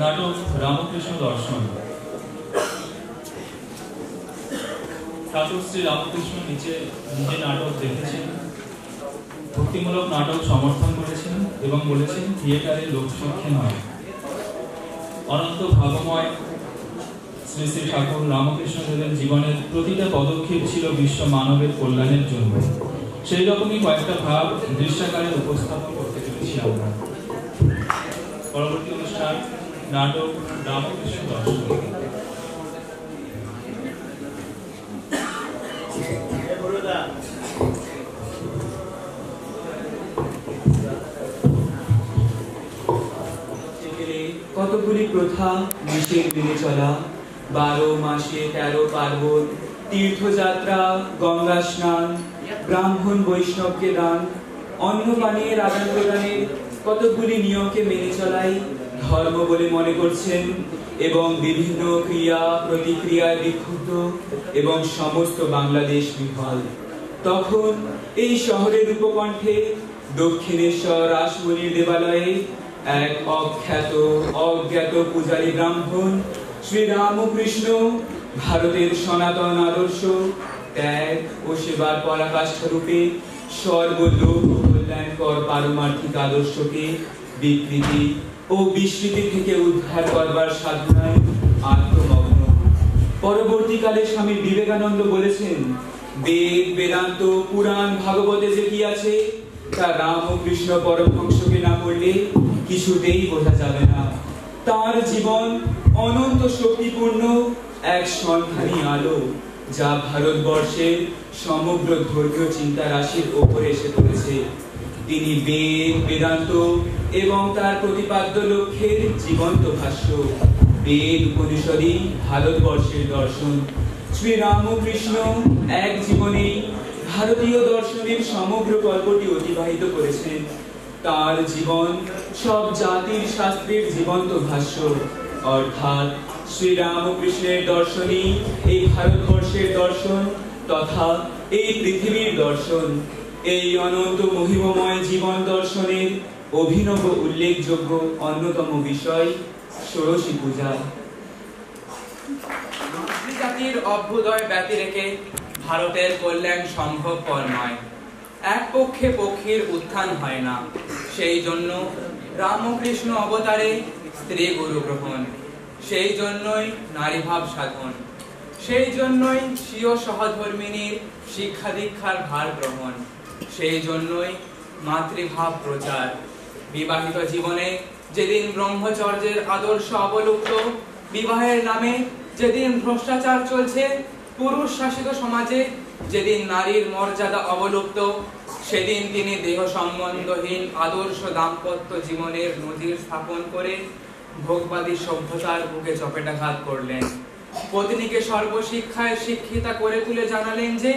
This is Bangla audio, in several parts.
নাটক রামকৃষ্ণ দর্শন। ঠাকুর শ্রী রামকৃষ্ণ নিজে নাটক দেখেছেন, ভক্তিমূলক নাটক সমর্থন করেছেন এবং বলেছেন থিয়েটারে লোকশিক্ষা নয়। অনন্ত ভাবময় শ্রী শ্রী ঠাকুর রামকৃষ্ণদেবের জীবনের প্রতিটা পদক্ষেপ ছিল বিশ্ব মানবের কল্যাণের জন্য। সেই রকমই কয়েকটা ভাব দৃশ্যাকারে উপস্থাপন করতে চলেছি আমরা। পরবর্তী অনুষ্ঠান নাটক রামকৃষ্ণ দর্শন। কতগুলি প্রথা নিষেধ মেনে চলা, 12 মাসে 13 পার্বণ, তীর্থযাত্রা, গঙ্গা স্নান, ব্রাহ্মণ বৈষ্ণবকে দান, অন্ন পানীয়ের আদান প্রদানের কতগুলি নিয়মকে মেনে চলাই ধর্ম বলে মনে করছেন এবং বিভিন্ন ক্রিয়া প্রতিক্রিয়ায় বিক্ষুব্ধ এবং সমস্ত বাংলাদেশ বিহ্বল। তখন এই শহরের উপকণ্ঠে দক্ষিণেশ্বর রাসমণির দেবালয়ে এক অজ্ঞাত পূজারী ব্রাহ্মণ শ্রী রামকৃষ্ণ ভারতের সনাতন আদর্শ ত্যাগ ও সেবার পরাকাষ্ঠা রূপে সর্বলোক কল্যাণকর পারমার্থিক আদর্শকে বিকৃতি ও বিস্মৃতি থেকে উদ্ধার করবার সাধনায় আত্মমগ্ন। পরবর্তীকালে স্বামী বিবেকানন্দ বলেছেন, বেদ বেদান্ত পুরাণ ভাগবতে যে কি আছে তা রামকৃষ্ণ পরমহংসকে না পড়লে কিছুতেই বোঝা যাবে না। তার জীবন অনন্ত শক্তিপূর্ণ এক সন্ধানী আলো, যা ভারতবর্ষের সমগ্র ধর্মীয় চিন্তা রাশির ওপরে এসে পড়েছে। তিনি বেদ বেদান্ত এবং তার প্রতিপাদ্য লক্ষ্যের জীবন্ত ভাষ্য। বেদ উপনিষদই ভারতবর্ষের দর্শন। শ্রী রামকৃষ্ণ এক জীবনেই ভারতীয় দর্শনের সমগ্র গল্পটি অতিবাহিত করেছেন। তার জীবন সব জাতির শাস্ত্রের জীবন্ত ভাষ্য, অর্থাৎ শ্রী রামকৃষ্ণের দর্শনই এই ভারতবর্ষের দর্শন তথা এই পৃথিবীর দর্শন। এই অনন্ত মহিমময় জীবন দর্শনের অভিনব উল্লেখযোগ্য অন্যতম বিষয় ষোড়শী পূজা। জাতির অভ্যুদয় ব্যতি রেখে ভারতের কল্যাণ সম্ভবপর নয়। এক পক্ষে পক্ষীর উত্থান হয় না। সেই জন্য রামকৃষ্ণ অবতারে স্ত্রী গুরু গ্রহণ, সেই জন্যই নারীভাব সাধন, সেই জন্যই স্বীয় সহধর্মিনীর শিক্ষা দীক্ষার ভার গ্রহণ, সেই জন্যই মাতৃভাব প্রচার। বিবাহিত জীবনে যেদিন ব্রহ্মচর্যের আদর্শ অবলুপ্ত, বিবাহের নামে যেদিন ভ্রষ্টাচার চলছে, পুরুষ শাসিত সমাজে যেদিন নারীর মর্যাদা অবলুপ্ত, সেদিন তিনি দেহ সম্বন্ধহীন আদর্শ দাম্পত্য জীবনের নজির স্থাপন করে ভোগবাদী সভ্যতার বুকে চপেটাঘাত করলেন। পত্নীকে সর্বশিক্ষায় শিক্ষিতা করে তুলে জানালেন যে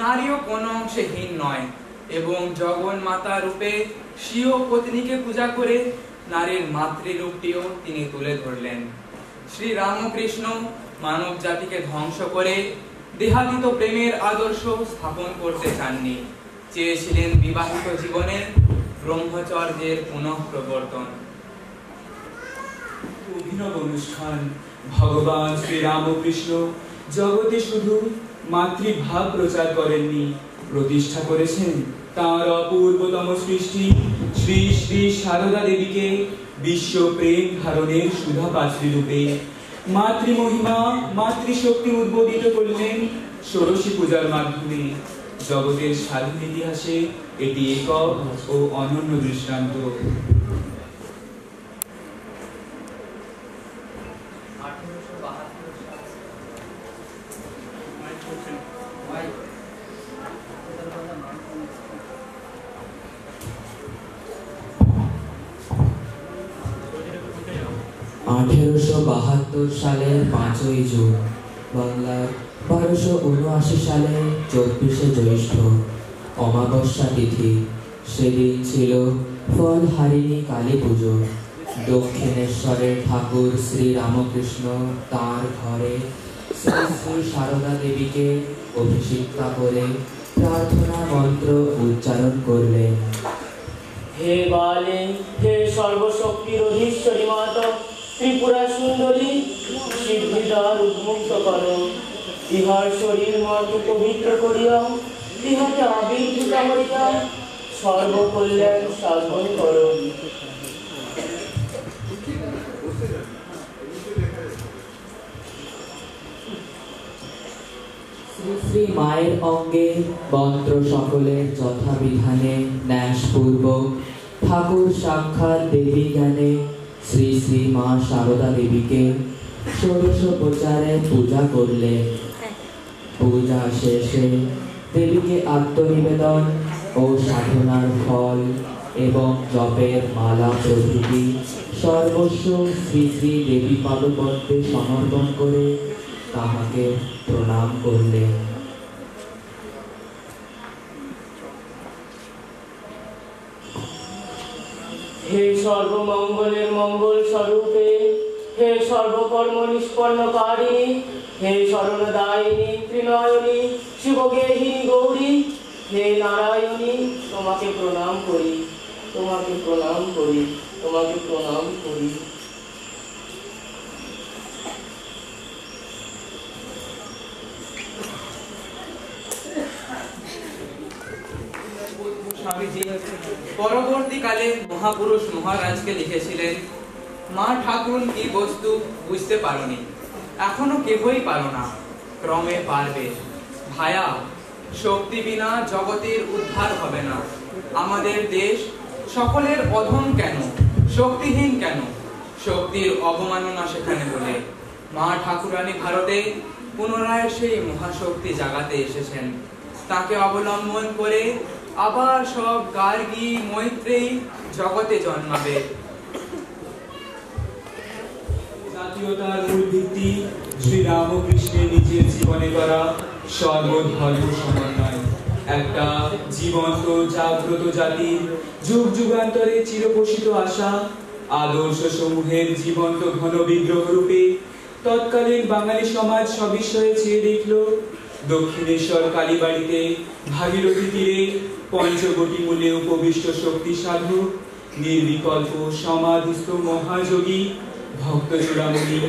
নারীও কোনো অংশে হীন নয় এবং জগন মাতা রূপে স্বীয় পত্নীকে পূজা করে নারীর মাতৃরূপটিও তিনি তুলে ধরলেন। শ্রী রামকৃষ্ণ মানব জাতিকে ধ্বংস করে দেহাতীত প্রেমের আদর্শ স্থাপন করতে চাননি, চেয়েছিলেন বিবাহিত জীবনে ব্রহ্মচর্যের পুনঃ প্রবর্তন। অভিনব অনুষ্ঠান ভগবান শ্রী রামকৃষ্ণ জগতে শুধু মাতৃভাব প্রচার করেননি, প্রতিষ্ঠা করেছেন তার অপূর্বতম সৃষ্টি শ্রী শ্রী সারদা দেবীকে বিশ্ব প্রেম ধারণের সুধা পাত্রী রূপে। মাতৃমহিমা মাতৃশক্তি উদ্বোধিত করলেন ষোড়শী পূজার মাধ্যমে। জগতের স্বাধীন ইতিহাসে এটি একক ও অনন্য দৃষ্টান্ত। সালে 5ই জুন, বাংলার 1279 সালে 24শে জ্যৈষ্ঠ, অমাবস্যা তিথি। সেদিন ছিল ফলহারিণী কালী পুজো। দক্ষিণেশ্বরের ঠাকুর শ্রী রামকৃষ্ণ তাঁর ঘরে শ্রী শ্রী সারদা দেবীকে অভিষিক্তা করে প্রার্থনা মন্ত্র উচ্চারণ করলেন। হে বালে, হে সর্বশক্তির অধীশ্বরী মাতা, ত্রিপুরা সুন্দরী সিদ্ধিদ্বার উন্মুক্ত করো, ইহার শরীর মনকে পবিত্র করিয়া, ইহাকে আবির্ভূত করিয়া সর্বকল্যাণ সাধন করো। শ্রী শ্রী মায়ের অঙ্গে মন্ত্র সকলের যথাবিধানে ন্যাসপূর্বক ঠাকুর সাক্ষাৎ দেবী জ্ঞানে শ্রী শ্রী মা শারদা দেবীকে ষোড়শোপচারে পূজা করলে। পূজা শেষে দেবীকে আত্মনিবেদন ও সাধনার ফল এবং জপের মালা প্রভৃতি সর্বস্ব শ্রী শ্রী দেবী পাদপদ্মে সমর্পণ করে তাহাকে প্রণাম করলে। হে সর্বমঙ্গলের মঙ্গল স্বরূপে, হে সর্বকর্ম নিষ্পন্নকারী, হে শরণদায়িনী ত্রিনয়নী শিবগেহিনী গৌরী, হে নারায়ণী, তোমাকে প্রণাম করি, তোমাকে প্রণাম করি, তোমাকে প্রণাম করি। স্বামীজি পরবর্তীকালে মহাপুরুষ মহারাজকে লিখেছিলেন, মা ঠাকুরুন কি বস্তু বুঝতে পারোনি, এখনো কেহই পারো না, ক্রমে পারবে। ভায়া, শক্তি বিনা জগতের উদ্ধার হবে না। আমাদের দেশ সকলের অধম কেন, শক্তিহীন কেন, শক্তির অবমাননা সেখানে বলে। মা ঠাকুরানী ভারতে পুনরায় সেই মহাশক্তি জাগাতে এসেছেন। তাকে অবলম্বন করে আবার সব গার্গী মৈত্রেয়ী জগতে জন্মাবে। জাতীয়তার মূল ভিত্তি শ্রী রামকৃষ্ণের নিজের জীবনে করা সর্বধর্ম সমন্বয়, একটা জীবন্ত জাগ্রত জাতির যুগ যুগান্তরে চিরপোষিত আশা আদর্শ সমূহের জীবন্ত ঘন বিগ্রহ রূপে তৎকালীন বাঙালি সমাজ সবিষয়ে চেয়ে দেখল। দক্ষিণেশ্বর কালীবাড়িতে ভাগীরথী তীরে পঞ্চবটি মূলে উপবিষ্ট শক্তি সাধক নির্বিকল্প সমাধিস্থ মহাযোগী ভক্ত চূড়ামণি,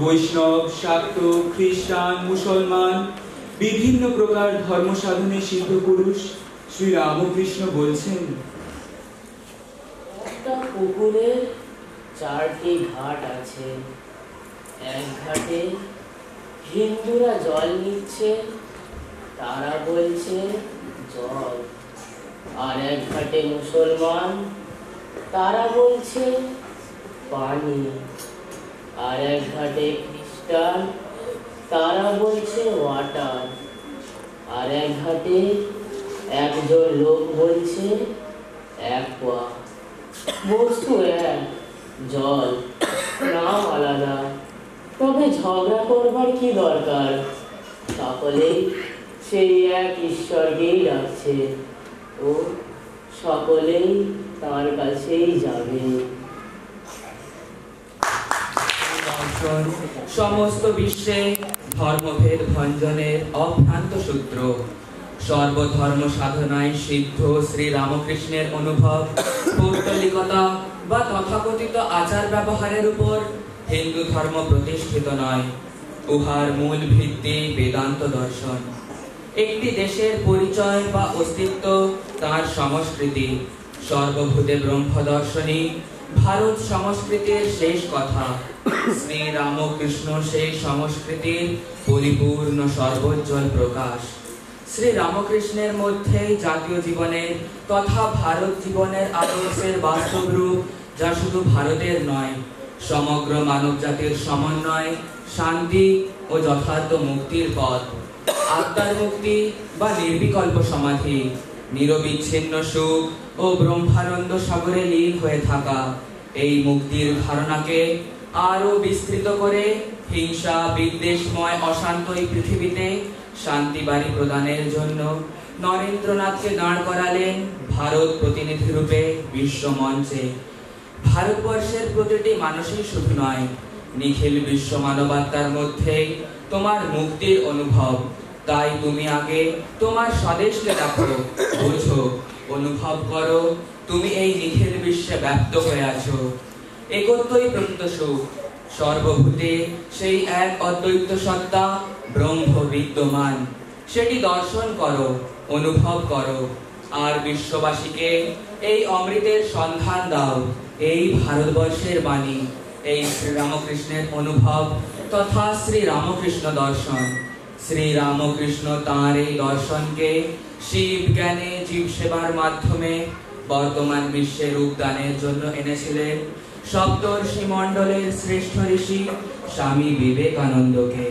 বৈষ্ণব, শাক্ত, খ্রিস্টান, মুসলমান বিভিন্ন প্রকার ধর্ম সাধনে সিদ্ধ পুরুষ শ্রী রামকৃষ্ণ বলছেন, একটা পুকুরের 4টি ঘাট আছে। এক ঘাটে হিন্দুরা জল নিচ্ছে, তারা বলছে জল। আর এক ঘাটে মুসলমান, তারা বলছে পানি। আর এক ঘাটে খ্রিস্টান, তারা বলছে ওয়াটার। আর এক ঘাটে একজন লোক বলছে অ্যাকোয়া। বস্তু এক, জল, নাম আলাদা, তবে ঝগড়া করবার কি দরকার? সকলেই সেই এক ঈশ্বরকেই ডাকছে ও সকলেই তার কাছেই যাবে। সমস্ত বিশ্বে ধর্মভেদ ভঞ্জনের অভ্রান্ত সূত্র। সর্বধর্ম সাধনায় সিদ্ধ শ্রী রামকৃষ্ণের অনুভব পৌত্তলিকতা বা তথাকথিত আচার ব্যবহারের উপর হিন্দু ধর্ম প্রতিষ্ঠিত নয়। উহার মূল ভিত্তি বেদান্ত দর্শন। একটি দেশের পরিচয় বা অস্তিত্ব তার সংস্কৃতি। সর্বভূতে ব্রহ্ম দর্শনই ভারত সংস্কৃতির শেষ কথা। শ্রী রামকৃষ্ণ সেই সংস্কৃতির পরিপূর্ণ সর্বোজ্জ্বল প্রকাশ। শ্রী রামকৃষ্ণের মধ্যেই জাতীয় জীবনের তথা ভারত জীবনের আদর্শের বাস্তব রূপ, যা শুধু ভারতের নয়, সমগ্র মানব জাতির সমন্বয়, শান্তি ও যথার্থ মুক্তির পথ। আত্মার মুক্তি বা নির্বিকল্প সমাধি, নিরবিচ্ছিন্ন সুখ ও ব্রহ্মানন্দ সাগরে লীন হয়ে থাকা, এই মুক্তির ধারণাকে আরো বিস্তৃত করে হিংসা বিদ্বেষময় অশান্ত এই পৃথিবীতে শান্তি বাড়ি প্রদানের জন্য নরেন্দ্রনাথকে দাঁড় করালেন ভারত প্রতিনিধি রূপে বিশ্ব মঞ্চে। ভারতবর্ষের প্রতিটি মানুষই শুধু নয়, নিখিল বিশ্ব মানবাত্মার মধ্যেই তোমার মুক্তির অনুভব। তাই তুমি আগে তোমার স্বদেশকে দেখো, বোঝো, অনুভব করো, তুমি এই নিখিল বিশ্বে ব্যপ্ত হয়ে আছো। একত্বই প্রকৃত সুখ, সর্বভূতে সেই এক অদ্বৈত সত্তা ব্রহ্ম বিদ্যমান, সেটি দর্শন করো, অনুভব করো, আর বিশ্ববাসীকে এই অমৃতের সন্ধান দাও। এই ভারতবর্ষের বাণী, এই শ্রীরামকৃষ্ণের অনুভব তথা শ্রীরামকৃষ্ণ দর্শন। শ্রীরামকৃষ্ণ তাঁর এই দর্শনকে শিব জ্ঞানে জীব সেবার মাধ্যমে বর্তমান বিশ্বে রূপদানের জন্য এনেছিলেন সপ্তর্ষি মণ্ডলের শ্রেষ্ঠ ঋষি স্বামী বিবেকানন্দকে।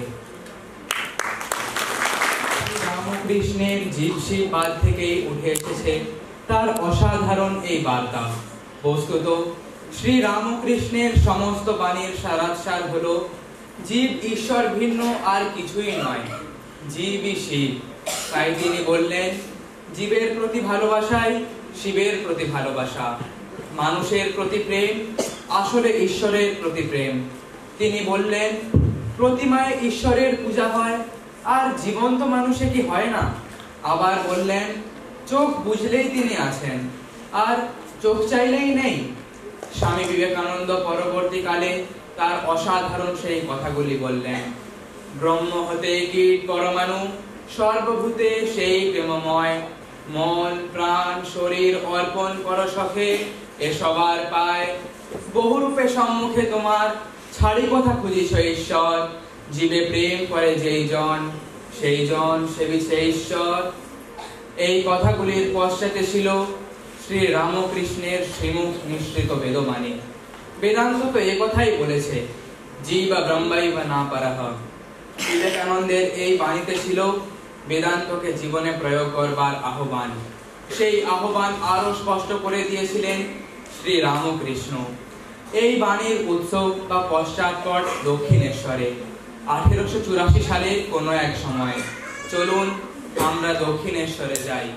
রামকৃষ্ণের জিপসি পাদ থেকেই উঠে এসেছে তার অসাধারণ এই বার্তা। বস্তুত শ্রী রামকৃষ্ণের সমস্ত বাণীর সারাংশার হলো জীব ঈশ্বর ভিন্ন আর কিছুই নয়, জীবই শিব। তাই তিনি বললেন, জীবের প্রতি ভালোবাসাই শিবের প্রতি ভালোবাসা, মানুষের প্রতি প্রেম আসলে ঈশ্বরের প্রতি প্রেম। তিনি বললেন, প্রতিমায় ঈশ্বরের পূজা হয় আর জীবন্ত মানুষে কি হয় না? আবার বললেন, চোখ বুঝলেই তিনি আছেন আর চোখ চাইলেই নেই। স্বামী বিবেকানন্দ পরবর্তীকালে তার অসাধারণ সেই কথাগুলি বললেন। ব্রহ্ম হতে কীট পরমাণু, সর্বভূতে সেই প্রেমময়, মন প্রাণ শরীর অর্পণ পরশখে এ সবার পায়। বহুরূপে সম্মুখে তোমার, ছাড়ি কথা খুঁজিছ ঈশ্বর, জীবে প্রেম করে যেই জন, সেই জন সেবিছে ঈশ্বর। এই কথাগুলির পশ্চাতে ছিল শ্রী রামকৃষ্ণের শ্রীমুখ নিঃসৃত বেদবাণী। বেদান্ত তো এ কথাই বলেছে, জীবা ব্রহ্মাইব না পারাহ। বিবেকানন্দের এই বাণীতে ছিল বেদান্তকে জীবনে প্রয়োগ করবার আহ্বান। সেই আহ্বান আরো স্পষ্ট করে দিয়েছিলেন শ্রী রামকৃষ্ণ। এই বাণীর উৎসব বা পশ্চাৎপট দক্ষিণেশ্বরে 1884 সালের কোনো এক সময়। চলুন আমরা দক্ষিণেশ্বরে যাই।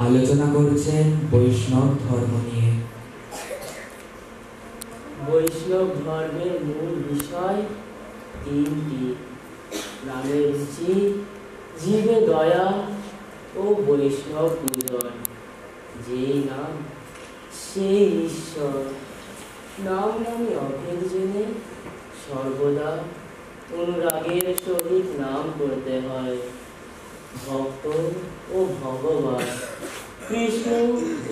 আলোচনা করছেন বৈষ্ণব ধর্ম নিয়ে। বৈষ্ণব ধর্মের মূল বিষয় তিনটি: নামের রুচি, জীবে দয়া ও বৈষ্ণব পূজন। যেই নাম সেই ঈশ্বর। নাম নামে অভেদ জেনে সর্বদা অনুরাগের সহিত নাম করতে হয়। ভক্ত ও ভগবান, কৃষ্ণ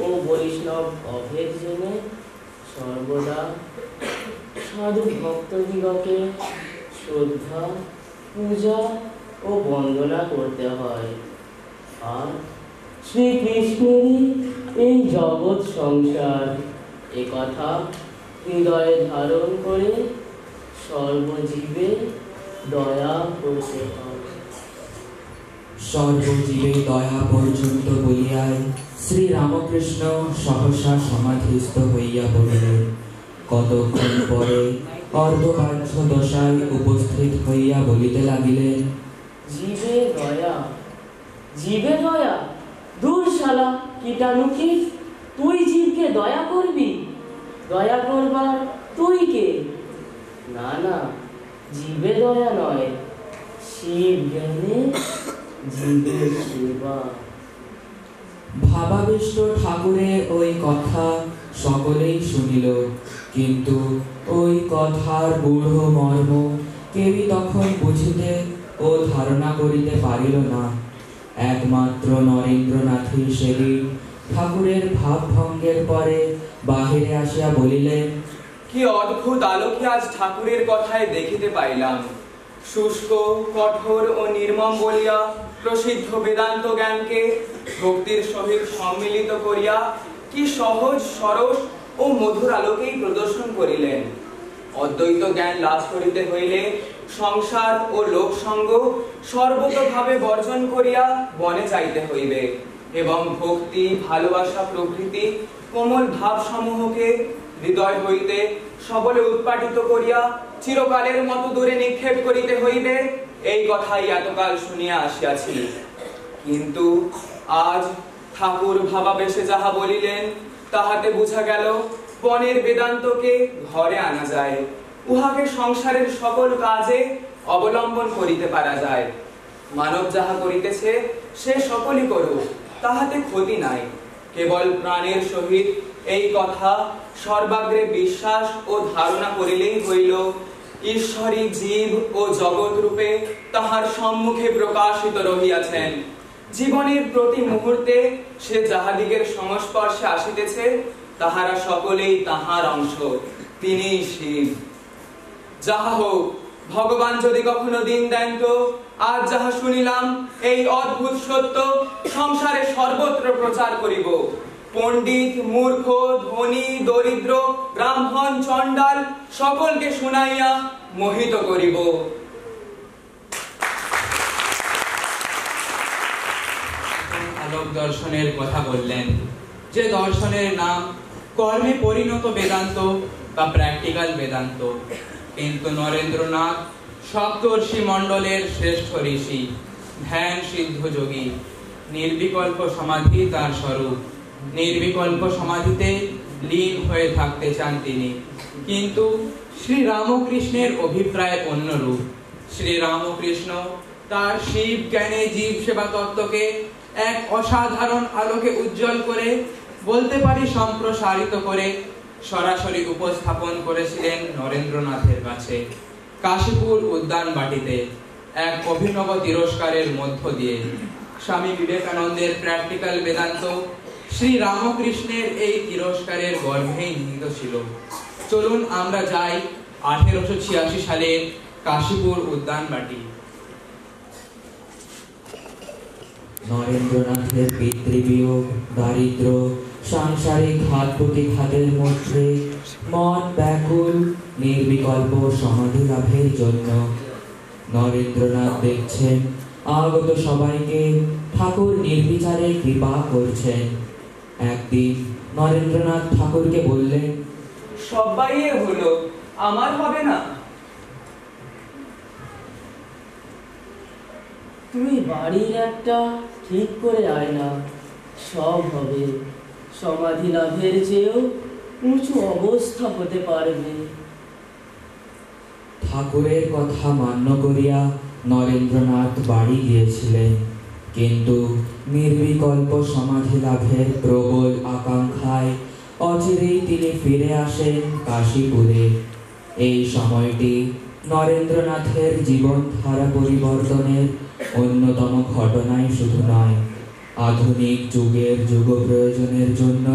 ও বৈষ্ণব অভেদ জেনে সর্বদা সাধু ভক্তদিগকে শ্রদ্ধা, পূজা ও বন্দনা করতে হয়। আর শ্রীকৃষ্ণেরই এই জগৎ সংসার, এ কথা হৃদয়ে ধারণ করে সর্বজীবে দয়া করতে হয়। সর্বজীবে দয়া পর্যন্ত বলিয়াই শ্রী রামকৃষ্ণ সহসা সমাধিস্থ হইয়া পড়িলেন। কতক্ষণ পরে অর্ধবাহ্য দশায় উপস্থিত হইয়া বলিতে লাগিলেন, জীবে দয়া, জীবে দয়া? দূর শালা কীটানুকি, তুই জীবকে দয়া করবি? দয়া করবার তুই কে? না না, জীবে দয়া নয়, শিব জ্ঞানে জীবের সেবা। ভাবাবিষ্ট ঠাকুরের ওই কথা সকলেই শুনিল, কিন্তু ওই কথার গূঢ় মর্ম কেউই তখন বুঝিতে ও ধারণা করিতে পারিল না। একমাত্র নরেন্দ্রনাথই সেদিন ঠাকুরের ভাবভঙ্গের পরে বাহিরে আসিয়া বলিলেন, কি অদ্ভুত আলোকে আজ ঠাকুরের কথায় দেখিতে পাইলাম। শুষ্ক, কঠোর ও নির্মম বলিয়া প্রসিদ্ধ বেদান্ত জ্ঞানকে ভক্তির সহিত সম্মিলিত করিয়া কি সহজ, সরস ও মধুর আলোকেই প্রদর্শন করিলেন। অদ্বৈত জ্ঞান লাভ করিতে হইলে সংসার ও লোকসঙ্গ সর্বতভাবে বর্জন করিয়া বনে যাইতে হইবে এবং ভক্তি, ভালোবাসা প্রভৃতি কোমল ভাবসমূহকে হৃদয় হইতে সবলে উৎপাটিত করিয়া চিরকালের মতো দূরে নিক্ষেপ করিতে হইবে। এই কথাই এতকাল শুনিয়া আসিয়াছি, কিন্তু আজ ঠাকুর ভাবাবেশে যাহা বলিলেন তাহাতে বুঝা গেল বনের বেদান্তকে ঘরে আনা যায়, উহাকে সংসারের সকল কাজে অবলম্বন করিতে পারা যায়। মানব যাহা করিতেছে সে সকলই করুক, তাহাতে ক্ষতি নাই। কেবল প্রাণের সহিত এই কথা সর্বাগ্রে বিশ্বাস ও ধারণা করিলেই হইল ঈশ্বরী জীব ও জগৎ রূপে তাহার সম্মুখে প্রকাশিত রহিয়াছেন। জীবনের প্রতি মুহূর্তে সে যাহাদিগের সংস্পর্শে আসিতেছে তাহারা সকলেই তাহার অংশ, তিনিই শিব। যাহা হোক, ভগবান যদি কখনো দিন দেন তো আজ যাহা শুনিলাম এই অদ্ভুত সত্য সংসারে সর্বত্র প্রচার করিব। পণ্ডিত, মূর্খ, ধনী, দরিদ্র, ব্রাহ্মণ, চণ্ডাল সকলকে শুনাইয়া মোহিত করিব। আলোক দর্শনের কথা বললেন, যে দর্শনের নাম কর্মে পরিণত বেদান্ত বা প্র্যাকটিক্যাল বেদান্ত। কিন্তু নরেন্দ্রনাথ সপ্তর্ষি মণ্ডলের শ্রেষ্ঠ ঋষি, ধ্যান সিদ্ধ যোগী। নির্বিকল্প সমাধি তার স্বরূপ। নির্বিকল্প সমাধিতে লীন হয়ে থাকতে চান তিনি। কিন্তু শ্রী রামকৃষ্ণের অভিপ্রায় অন্যরূপ। শ্রী রামকৃষ্ণ তার শিব জ্ঞানে জীব সেবা তত্ত্বকে এক অসাধারণ আলোকে উজ্জ্বল করে, বলতে পারি সম্প্রসারিত করে, সরাসরি উপস্থাপন করেছিলেন নরেন্দ্রনাথের কাছে কাশীপুর উদ্যান বাটিতে এক অভিনব তিরস্কারের মধ্য দিয়ে। স্বামী বিবেকানন্দের প্র্যাকটিক্যাল বেদান্ত শ্রী রামকৃষ্ণের এই তিরস্কারের গর্ভেই নিহিত ছিল। চলুন আমরা যাই 1886 সালের কাশীপুর উদ্যান বাটি। নরেন্দ্রনাথের পিতৃবিয়োগ, দারিদ্র, সাংসারিক ঘাত প্রতিঘাতের মধ্যে মন ব্যাকুল নির্বিকল্প সমাধি লাভের জন্য। নরেন্দ্রনাথ দেখছেন আগত সবাইকে ঠাকুর নির্বিচারে কৃপা করছেন। একদিন নরেন্দ্রনাথ ঠাকুরকে বললেন, সবাই হলো, আমার হবে না? তুই বাড়ির একটা ঠিক করে আয় না, সব হবে। সমাধি লাভের চেয়েও উঁচু অবস্থা হতে পারবে। ঠাকুরের কথা মান্য করিয়া নরেন্দ্রনাথ বাড়ি গিয়েছিলেন, কিন্তু নির্বিকল্প সমাধি লাভের প্রবল আকাঙ্ক্ষায় অচিরেই তিনি ফিরে আসেন কাশীপুরে। এই সময়টি নরেন্দ্রনাথের জীবনধারা পরিবর্তনের অন্যতম ঘটনাই শুধু নয়, আধুনিক যুগের যুগ প্রয়োজনের জন্য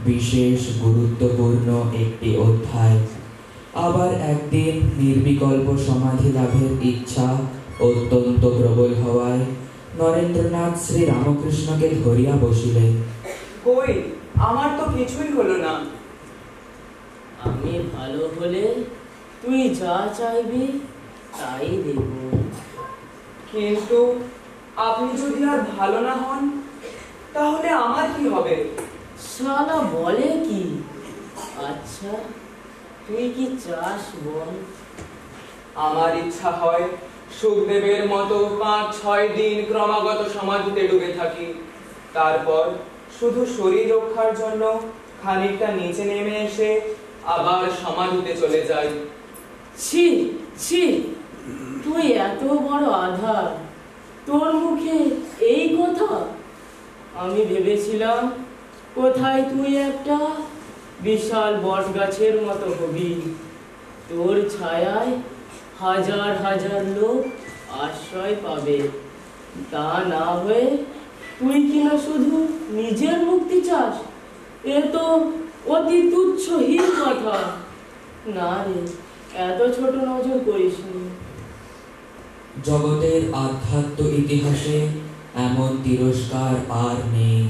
বিশেষ গুরুত্বপূর্ণ একটি অধ্যায়। আবার একদিন নির্বিকল্প সমাধি লাভের ইচ্ছা অত্যন্ত প্রবল হওয়ায় নরেন্দ্রনাথ শ্রী রামকৃষ্ণকে ধরিয়া বসিলেন। কই, আমার তো কিছুই হলো না। আমি ভালো হলে তুই যা চাইবি তাই দেব। কিন্তু আপনি যদি আর ভালো না হন তাহলে আমার কি হবে? শালা বলে কি? আচ্ছা তুই কি চাস বল? আমার ইচ্ছা হয় সুখদেবের মতো 5-6 দিন ক্রমাগত সমাধিতে ডুবে থাকি, তারপর শুধু শরীর রক্ষার জন্য খানিকটা নিচে নেমে এসে আবার সমাধিতে চলে যাই। ছি ছি, তুই এত বড় আধার, তোর মুখে এই কথা? আমি ভেবেছিলাম কোথায় তুই একটা বিশাল বট গাছের মতো হবি, তোর ছায়ায় হাজার হাজার লোক আশ্রয় পাবে। তা না হয়ে তুই কিনা শুধু নিজের মুক্তি চাস, এ তো অতি তুচ্ছহীন কথা। না রে, এত ছোট নজর করিসনি। জগতের আধ্যাত্ম ইতিহাসে এমন তিরস্কার আর নেই।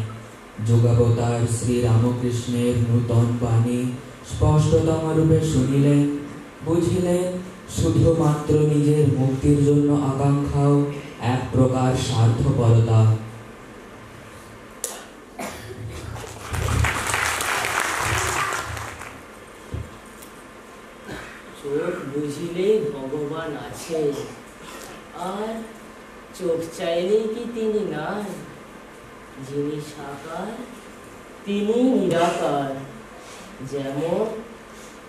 যুগাবতার শ্রী রামকৃষ্ণের নূতন বাণী স্পষ্টতম রূপে শুনিলেন, বুঝিলেন শুধুমাত্র নিজের মুক্তির জন্য আকাঙ্ক্ষাও এক প্রকার স্বার্থপরতা। চোখ বুঝিলে ভগবান আছে, আর চোখ চাইলেই কি তিনি নাই? যিনি সাকার তিনি নিরাকার, যেমন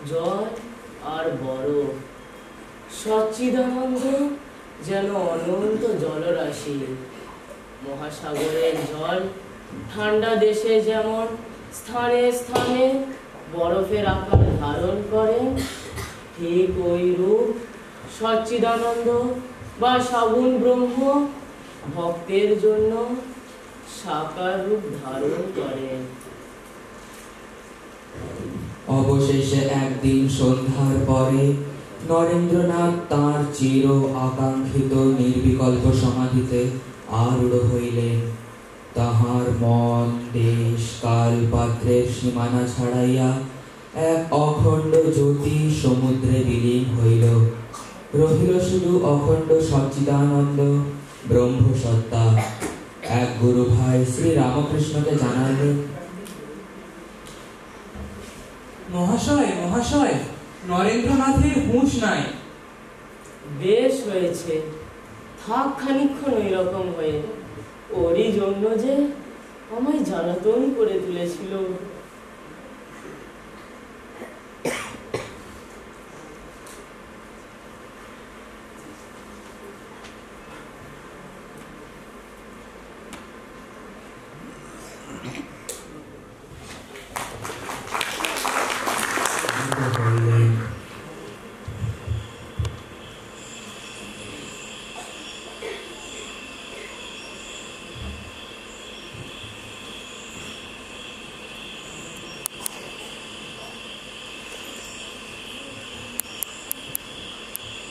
জল আর বরফ। সচ্চিদানন্দ যেন অনন্ত জলরাশি। মহাসাগরের জল ঠান্ডা দেশে যেমন স্থানে স্থানে বরফের আকার ধারণ করেন, ঠিক ওই রূপ সচ্চিদানন্দ বা সাবুন ব্রহ্ম ভক্তের জন্য সাকার রূপ ধারণ করেন। অবশেষে একদিন সন্ধ্যার পরে নরেন্দ্রনাথ তাঁর চির আকাঙ্ক্ষিত নির্বিকল্প সমাধিতে আরূঢ় হইলেন। তাহার মন, দেশ, কাল, পাত্রের সীমানা ছাড়াইয়া এক অখণ্ড জ্যোতি সমুদ্রে বিলীন হইল। রহিল শুধু অখণ্ড সচ্চিদানন্দ ব্রহ্মসত্তা। এক গুরু ভাই শ্রী রামকৃষ্ণকে জানালেন, মহাশয় মহাশয়, নরেন্দ্রনাথের হুঁশ নাই। বেশ হয়েছে, থাক খানিকক্ষণ ওই রকম হয়ে। ওরই জন্য যে আমায় জ্বালাতন করে তুলেছিল।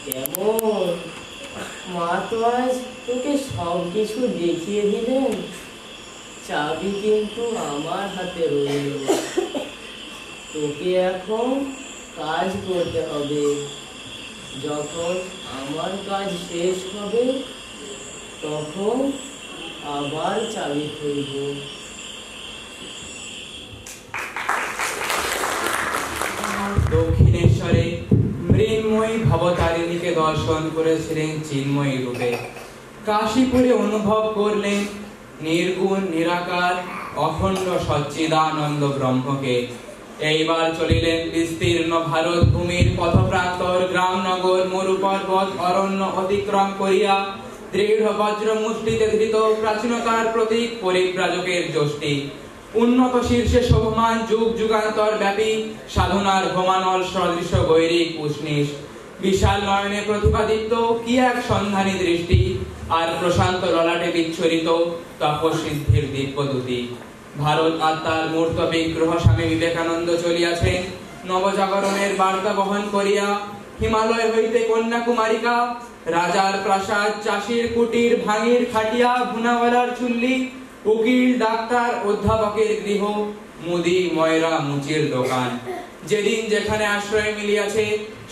কেমন মা তো আজ তোকে সব কিছু দেখিয়ে দিলেন, চাবি কিন্তু আমার হাতে রইল। তোকে এখন কাজ করতে হবে। যখন আমার কাজ শেষ হবে তখন আবার চাবি খুলব। দক্ষিণেশ্বরে মৃন্ময়ী ভবতারিণীকে দর্শন করেছিলেন চিন্ময়ী রূপে। কাশীপুরে অনুভব করলেন নির্গুণ নিরাকার অখণ্ড সচ্চিদানন্দ ব্রহ্মকে। এইবার চলিলেন বিস্তীর্ণ ভারত ভূমির পথপ্রান্তর, গ্রাম নগর, মরু পর্বত, অরণ্য অতিক্রম করিয়া দৃঢ় বজ্র মুষ্টিতে ধৃত প্রাচীনতার প্রতীক পরিব্রাজকের যষ্টি, উন্নত শীর্ষে শোভমান যুগ যুগান্তর ব্যাপী সাধনার হোমানল সদৃশ গৈরিক উষ্ণিস, বিশাল নয়নে প্রতিপাদিত কি এক সন্ধানী দৃষ্টি, আর প্রশান্ত ললাটে বিচ্ছরিত তপসিদ্ধির দিব্যদূতি। ভারত আত্মার মূর্ত বিগ্রহ স্বামী বিবেকানন্দ চলিয়াছেন নবজাগরণের বার্তা বহন করিয়া। হিমালয় হইতে কন্যাকুমারিকা, রাজার প্রাসাদ, চাষির কুটির, ভাঙির খাটিয়া, ভুনাওয়ালার চুল্লি, উকিল, ডাক্তার, অধ্যাপকের গৃহ, মুদি, ময়রা, মুচির দোকান, যেদিন যেখানে আশ্রয় মিলিয়াছে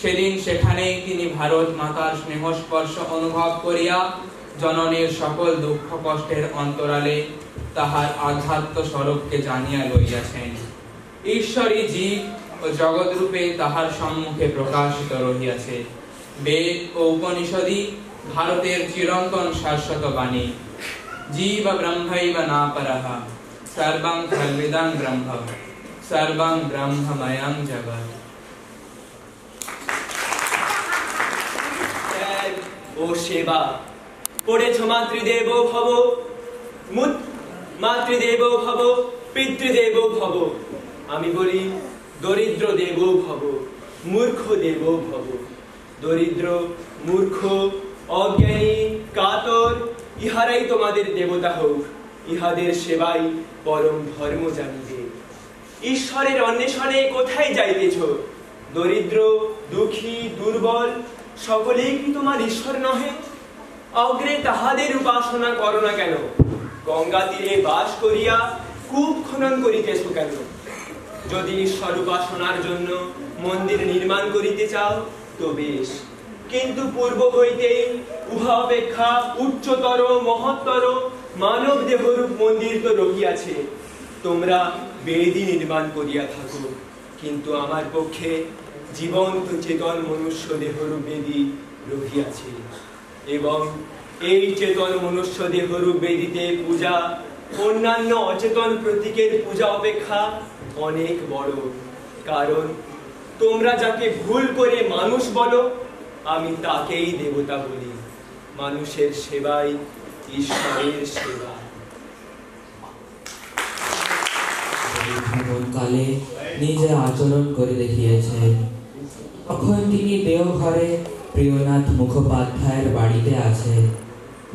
সেদিন সেখানেই তিনি ভারত মাতার স্নেহ স্পর্শ অনুভব করিয়া জননীর সকল দুঃখ কষ্টের অন্তরালে তাহার আধ্যাত্ম স্বরূপকে জানিয়া লইয়াছেন। ঈশ্বরী জীব ও জগৎ রূপে তাহার সম্মুখে প্রকাশিত রহিয়াছে। বেদ ও উপনিষদই ভারতের চিরন্তন শাশ্বত বাণী। জীব ব্রহ্মৈব নাপরঃ, সর্বং খল্বিদং ব্রহ্ম, সর্বং ব্রহ্মময়ং জগৎ। ও সেবা পড়েছ মাতৃদেব ভব, মাতৃদেব ভব, পিতৃদেব ভব। আমি বলি দরিদ্র দেব ভব, মূর্খ দেব ভব। দরিদ্র, মূর্খ, অজ্ঞানী, কাতর ইহারাই তোমাদের দেবতা হোক। ইহাদের সেবাই পরম ধর্ম জানিবে। ঈশ্বরের অন্বেষণে কোথায় যাইতেছ? দরিদ্র, দুঃখী, দুর্বল সকলেই কি তোমার ঈশ্বর নহে? অগ্রে তাহাদের উপাসনা করো না কেন? গঙ্গা তীরে বাস করিয়া কূপ খনন করিতেছ কেন? যদি ঈশ্বর উপাসনার জন্য মন্দির নির্মাণ করিতে চাও তো বেশ, কিন্তু পূর্ব হইতেই উহা অপেক্ষা উচ্চতর মহত্তর মানব দেহরূপ মন্দির তো রহিয়াছে। তোমরা বেদি নির্মাণ করিয়া থাকো, কিন্তু আমার পক্ষে জীবন্ত চেতন মনুষ্য দেহরূপ বেদি রহিয়াছে, এবং এই চেতন মনুষ্য দেহরূপ বেদিতে পূজা অন্যান্য অচেতন প্রতীকের পূজা অপেক্ষা অনেক বড়। কারণ তোমরা যাকে ভুল করে মানুষ বলো, আমি তাকেই দেবতা বলি। মানুষের সেবাই ঈশ্বরের সেবা। কালে নিজে আচরণ করে দেখিয়েছেন। তখন তিনি দেওঘরে প্রিয়নাথ মুখোপাধ্যায়ের বাড়িতে আছেন।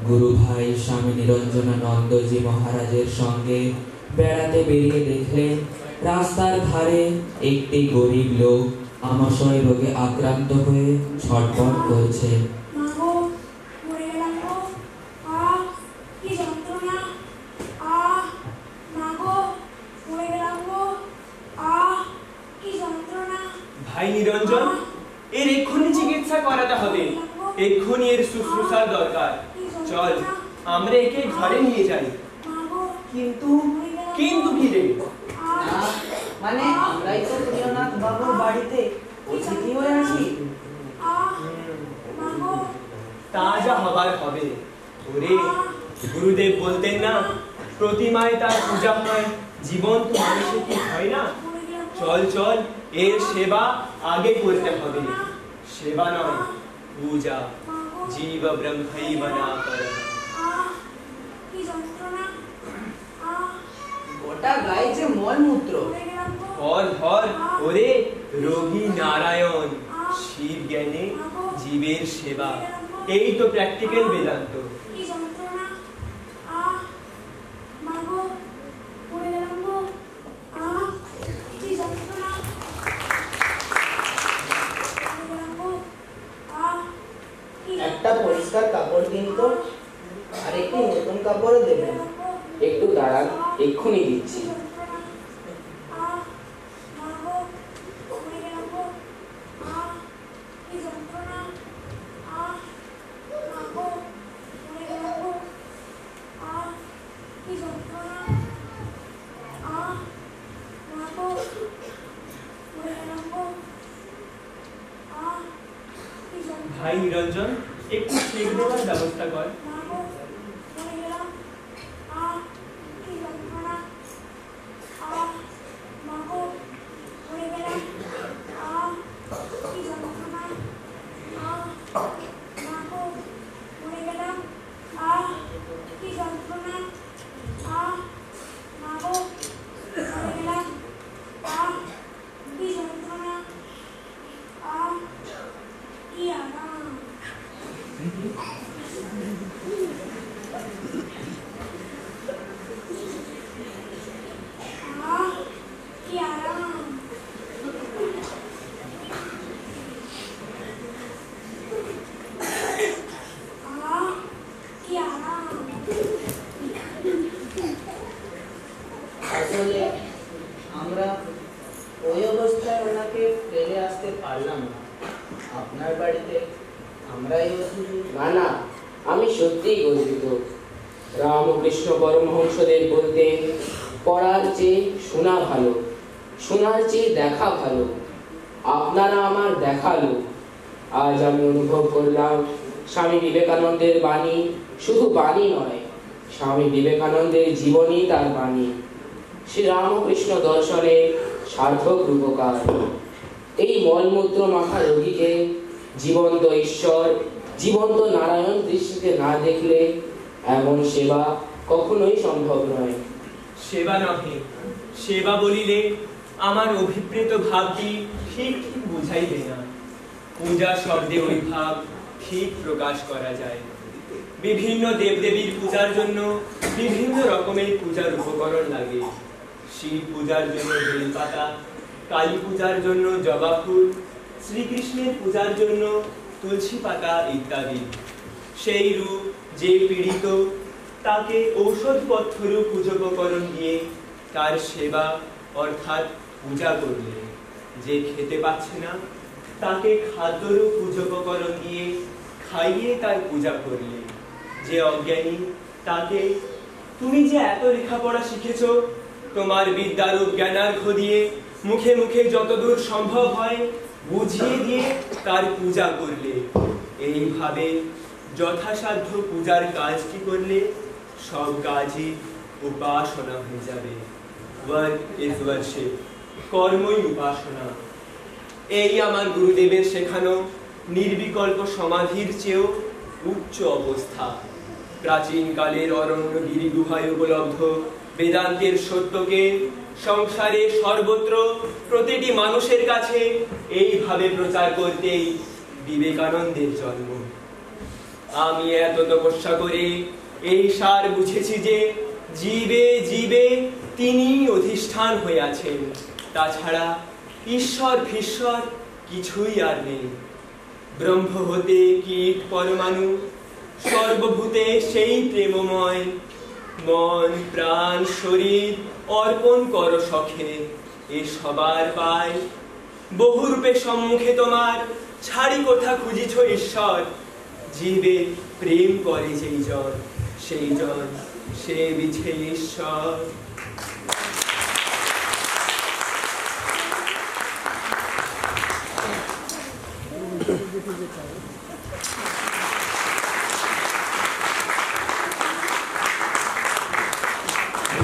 গুরু ভাই স্বামী নিরঞ্জনানন্দজি মহারাজের সঙ্গে বেড়াতে বেরিয়ে দেখলেন রাস্তার ধারে একটি গরিব লোক আমাশয় রোগে আক্রান্ত হয়ে ছটফট করছে। ভাই নিরঞ্জন, এর এক্ষুনি চিকিৎসা করাতে হবে, এক্ষুনি এর শুশ্রূষার দরকার। চল আমরা একে ঘরে নিয়ে যাই। কিন্তু কিন্তু কি রে? মানে আমরাই তো প্রিয়নাথ বাবুর বাড়িতে অতিথি হয়ে আছি। তা যা হবার হবে। ওরে, গুরুদেব বলতেন না, প্রতিমায় তার পূজা হয়, জীবন্ত মানুষে কি হয় না? চল চল, এর সেবা আগে করতে হবে। সেবা নয়, পূজা। জীব ব্রহ্মৈব না করঃ। গোটা গায়ে যে মলমূত্র। ধর ধর, ওরে, রোগী নারায়ণ, শিব জ্ঞানে জীবের সেবা, এই তো প্র্যাকটিক্যাল বেদান্ত। একটা পরিষ্কার কাপড় দিন তো, আর একটি নতুন কাপড়ও দেবেন। একটু দাঁড়ান, এক্ষুনি দিচ্ছি। ভাই নিরঞ্জন, একটু সেক দেওয়ার ব্যবস্থা কর। আসলে আমরা ওই অবস্থায় ওনাকে ফেলে আসতে পারলাম না। আপনার বাড়িতে আমরাই না না, আমি সত্যিই গর্বিত। রামকৃষ্ণ পরমহংসদেব বলতেন, পড়ার চেয়ে শোনা ভালো, শোনার চেয়ে দেখা ভালো। আপনারা আমার দেখালো। আজ আমি অনুভব করলাম স্বামী বিবেকানন্দের বাণী শুধু বাণী নয়, স্বামী বিবেকানন্দের জীবনই তার বাণী, শ্রী রামকৃষ্ণ দর্শনের সার্থক রূপকার। এই মলমূত্র মাখা রোগীকে জীবন্ত ঈশ্বর, জীবন্ত নারায়ণ দৃষ্টিতে না দেখলে এমন সেবা কখনোই সম্ভব নয়। সেবা নহে, সেবা বলিলে আমার অভিপ্রেত ভাবটি ঠিক ঠিক বুঝাইবে না। পূজা শব্দে ওই ভাব ঠিক প্রকাশ করা যায়। বিভিন্ন দেবদেবীর পূজার জন্য বিভিন্ন রকমের পূজার উপকরণ লাগে। শিব পূজার জন্য বেলপাতা, কালী পূজার জন্য জবা ফুল, শ্রীকৃষ্ণের পূজার জন্য তুলসী পাতা ইত্যাদি। সেই রূপ যে পীড়িত, তাকে ঔষধপত্ররূপ পূজোপকরণ দিয়ে তার সেবা অর্থাৎ পূজা করলে, যে খেতে পাচ্ছে না তাকে খাদ্যরূপ পূজোপকরণ দিয়ে খাইয়ে তার পূজা করলে, যে অজ্ঞানী তাকে তুমি যে এত লেখাপড়া শিখেছ, তোমার বিদ্যারূপ জ্ঞানার্ঘ দিয়ে মুখে মুখে যতদূর সম্ভব হয় বুঝিয়ে দিয়ে তার পূজা করলে। এইভাবে যথাসাধ্য পূজার কাজটি করলে সব কাজই উপাসনা হয়ে যাবে। ওয়ার্ক ইজ ওয়ার্শিপ, কর্মই উপাসনা। এই আমার গুরুদেবের শেখানো নির্বিকল্প সমাধির চেয়েও উচ্চ অবস্থা। প্রাচীন কালের অরণ্য গিরি গুহায় উপলব্ধ বেদান্তের সত্যকে সংসারে সর্বত্র প্রতিটি মানুষের কাছে এইভাবে প্রচার করতেই বিবেকানন্দের জন্ম। আমি এত তপস্যা করে এই সার বুঝেছি যে জীবে জীবে তিনি অধিষ্ঠান হয়ে আছেন, তাছাড়া ঈশ্বর ফিশ্বর কিছুই আর নেই। ব্রহ্ম হতে কীট পরমাণু সর্বভূতে সেই প্রেমময়, মন প্রাণ শরীর অর্পণ কর সখে এ সবার পায়। বহুরূপে সম্মুখে তোমার ছাড়ি কোথা খুঁজিছ ঈশ্বর, জীবে প্রেম করে যেই জন সেই জন সে বিছে ঈশ্বর।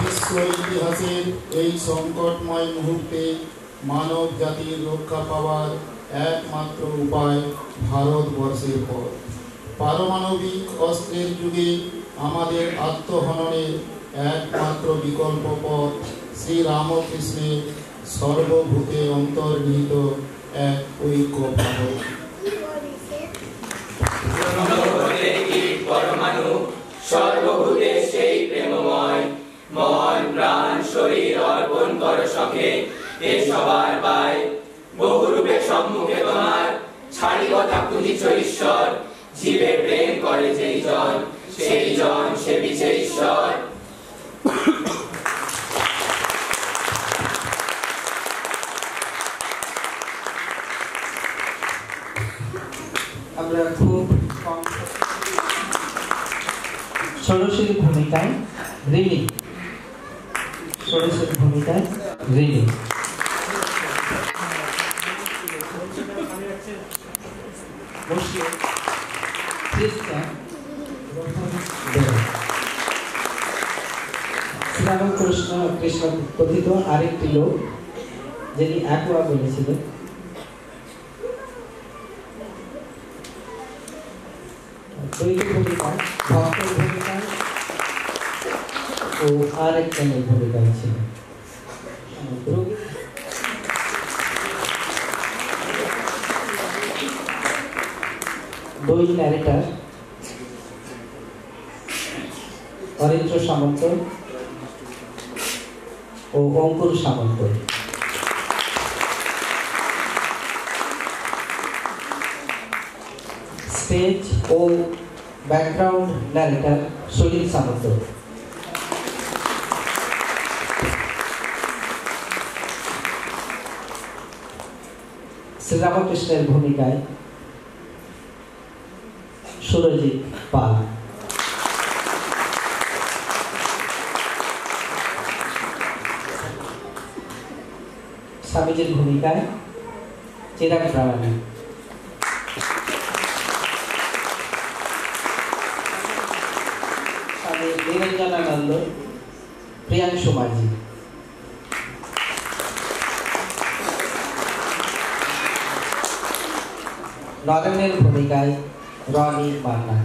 বিশ্ব ইতিহাসের এই সংকটময় মুহূর্তে মানব জাতির রক্ষা পাওয়ার একমাত্র উপায় ভারতবর্ষের পথ। পারমাণবিক অস্ত্রের যুগে আমাদের আত্মহননের একমাত্র বিকল্প পথ শ্রীরামকৃষ্ণের সর্বভূতে অন্তর্নিহিত এক ঐক্য ভারত। পরমাণু সর্বভূতে সেই প্রেমময়, মন প্রাণ শরীর অর্পণ কর সখে এ সবার পায়। বহুরূপে সম্মুখে তোমার ছাড়ি কথা খুঁজিছ ঈশ্বর, জীবে প্রেম করে যেই জন সেই জন সে বিছে ঈশ্বর। আমরা খুব ষোড়শীর ভূমিকায় রিলি, ষোড়শীর ভূমিকায় রিলি। শ্রীরামকৃষ্ণ কৃষ্ণ কথিত আরেকটি লোক যিনি একলা বলেছিলেন, দ্বৈত ভূমিকায়, ভক্তের ভূমিকায় ও আরেকজনের ভূমিকায় ছিলেন। দুই ন্যারেটর অরিন্দ্র সামন্ত ও অঙ্কুর সামন্ত। স্টেজ ও ব্যাকগ্রাউন্ড ন্যারেটর সুনীল সামন্ত। শ্রীরামকৃষ্ণের ভূমিকায় সুরজিৎ পাল। স্বামীজির ভূমিকায় চিরাগ প্রামাণী। স্বামী নিরঞ্জনানন্দ প্রিয়াংশু মাঝি। নরেনের ভূমিকায় রনি মান্না।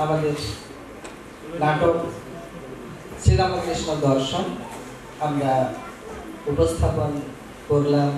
আমাদের নাটক শ্রীরামকৃষ্ণ দর্শন আমরা উপস্থাপন করলাম।